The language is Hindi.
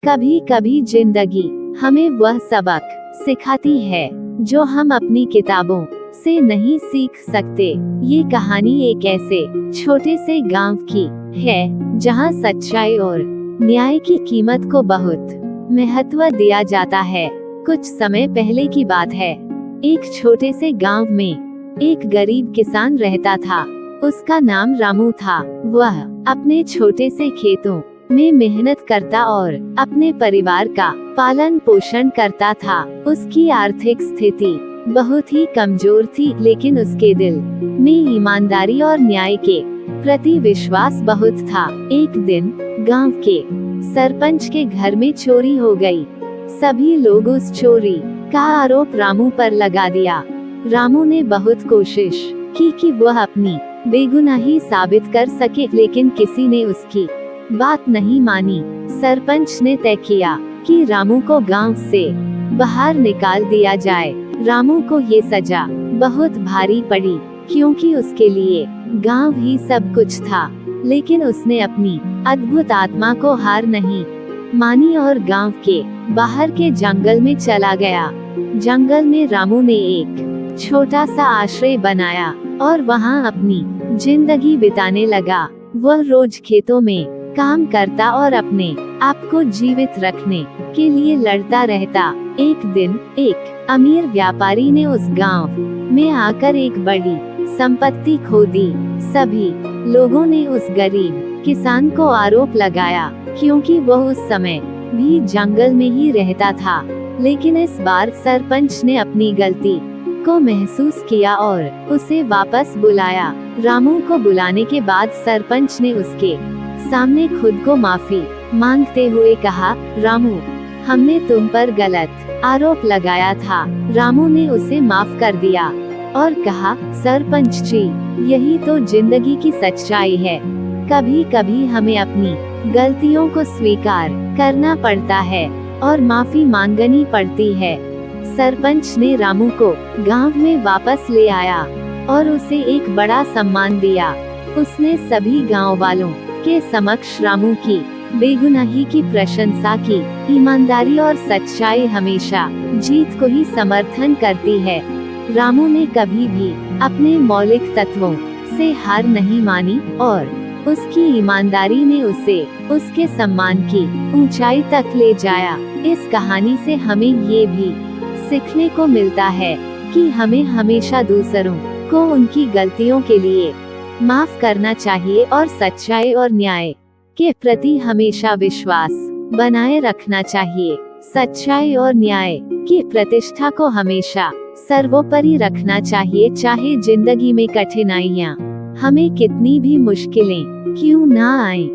कभी कभी जिंदगी हमें वह सबक सिखाती है जो हम अपनी किताबों से नहीं सीख सकते। ये कहानी एक ऐसे छोटे से गांव की है जहां सच्चाई और न्याय की कीमत को बहुत महत्व दिया जाता है। कुछ समय पहले की बात है। एक छोटे से गांव में एक गरीब किसान रहता था। उसका नाम रामू था। वह अपने छोटे से खेतों में मेहनत करता और अपने परिवार का पालन पोषण करता था। उसकी आर्थिक स्थिति बहुत ही कमजोर थी, लेकिन उसके दिल में ईमानदारी और न्याय के प्रति विश्वास बहुत था। एक दिन गांव के सरपंच के घर में चोरी हो गई। सभी लोग उस चोरी का आरोप रामू पर लगा दिया। रामू ने बहुत कोशिश की कि वह अपनी बेगुनाही साबित कर सके, लेकिन किसी ने उसकी बात नहीं मानी। सरपंच ने तय किया कि रामू को गांव से बाहर निकाल दिया जाए। रामू को ये सजा बहुत भारी पड़ी, क्योंकि उसके लिए गांव ही सब कुछ था। लेकिन उसने अपनी अद्भुत आत्मा को हार नहीं मानी और गांव के बाहर के जंगल में चला गया। जंगल में रामू ने एक छोटा सा आश्रय बनाया और वहां अपनी जिंदगी बिताने लगा। वह रोज खेतों में काम करता और अपने आप को जीवित रखने के लिए लड़ता रहता। एक दिन एक अमीर व्यापारी ने उस गांव में आकर एक बड़ी संपत्ति खो दी। सभी लोगों ने उस गरीब किसान को आरोप लगाया, क्योंकि वह उस समय भी जंगल में ही रहता था। लेकिन इस बार सरपंच ने अपनी गलती को महसूस किया और उसे वापस बुलाया। रामू को बुलाने के बाद सरपंच ने उसके सामने खुद को माफी मांगते हुए कहा, रामू, हमने तुम पर गलत आरोप लगाया था। रामू ने उसे माफ कर दिया और कहा, सरपंच जी, यही तो जिंदगी की सच्चाई है। कभी कभी हमें अपनी गलतियों को स्वीकार करना पड़ता है और माफी मांगनी पड़ती है। सरपंच ने रामू को गांव में वापस ले आया और उसे एक बड़ा सम्मान दिया। उसने सभी गांव वालों के समक्ष रामू की बेगुनाही की प्रशंसा की। ईमानदारी और सच्चाई हमेशा जीत को ही समर्थन करती है। रामू ने कभी भी अपने मौलिक तत्वों से हार नहीं मानी और उसकी ईमानदारी ने उसे उसके सम्मान की ऊंचाई तक ले जाया। इस कहानी से हमें ये भी सीखने को मिलता है कि हमें हमेशा दूसरों को उनकी गलतियों के लिए माफ करना चाहिए और सच्चाई और न्याय के प्रति हमेशा विश्वास बनाए रखना चाहिए। सच्चाई और न्याय की प्रतिष्ठा को हमेशा सर्वोपरि रखना चाहिए, चाहे जिंदगी में कठिनाइयाँ हमें कितनी भी मुश्किलें क्यों ना आए।